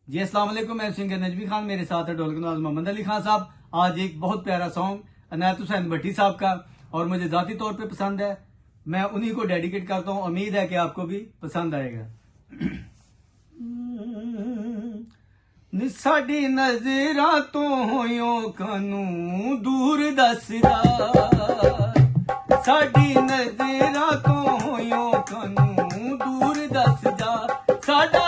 जी अस्सलाम वालेकुम, मैं सिंगर नजमी खान, मेरे साथ है ढोलक नवाज मोहम्मद अली खान साहब। आज एक बहुत प्यारा सॉन्ग अनायत हुसैन भट्टी साहब का और मुझे जाती तौर पे पसंद है, मैं उन्हीं को डेडिकेट करता हूँ। उम्मीद है कि आपको भी पसंद आएगा। साडी नजरां तो होयो कानू दूर दसदा, साडी नजरां तो होयो कानू दूर दसदा, साडा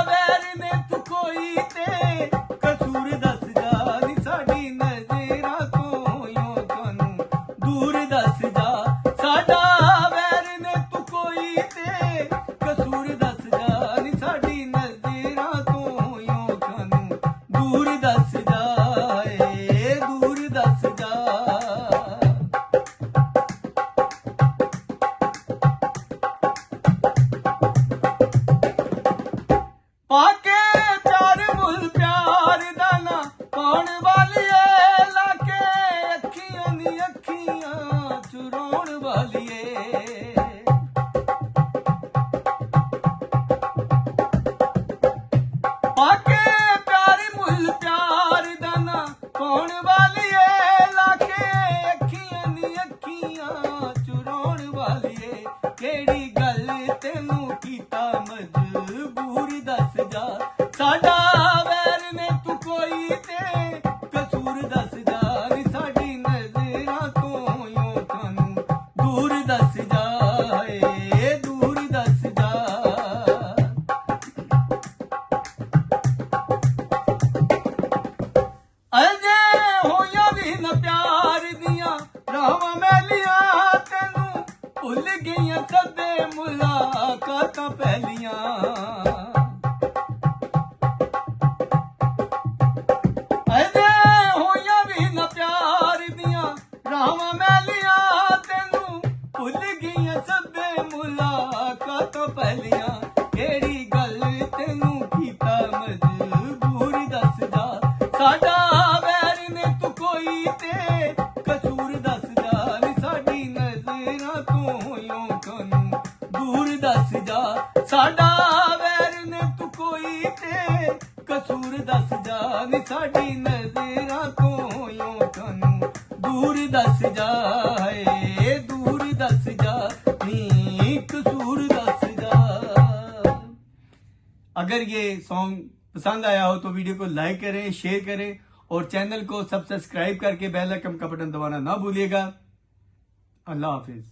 वैर ने तू कोई ते कसूर दसदा, नी साडी नजरां तो होयो कानू दूर दसदा, साडा वैर ने तू कोई ते कसूर दसदा, नी साडी नजरां तो होयो कानू दूर दसदा, दूर दसदा। पाके प्यार मुल प्यार दाना कौन वालिए, लाके अखियां नी अखियां चुराउण वालिए, पाके प्यार मुल प्यार दाना कौन वालिए, लाके अखियां नी अखियां चुराउण वालिए, केड़ी गल तेनू कीता मजबूर दस जा, साडा वैर ने तू कोई ते कसूर दस जा, नी साडी नजरां तो होयो कानू दूर दस जा, दूर दस जा। अजे होया भी न प्यार दिया रावां मैलियां, तेनू भुल गईयां कदे मुलाकातां पहलियां, अजे होया भी न प्यार दिया रावां मैलियां, तेनू भुल गईयां कदे मुलाकातां पहलियां, केड़ी गल तेनू कीता मजबूर दस जा, साडा वैर ने तू कोई ते कसूर दस जा, नी साडी नजरां तो होयो कानू दूर दस जा, साडा वैर ने तू कोई ते कसूर दस जा, नी साडी नजरां तो होयो कानू दूर दस जा, दूर दस जा, नी कसूर दस जा। अगर ये सॉन्ग पसंद आया हो तो वीडियो को लाइक करें, शेयर करें और चैनल को सब्सक्राइब करके बेल आइकन का बटन दबाना ना भूलिएगा। अल्लाह हाफिज।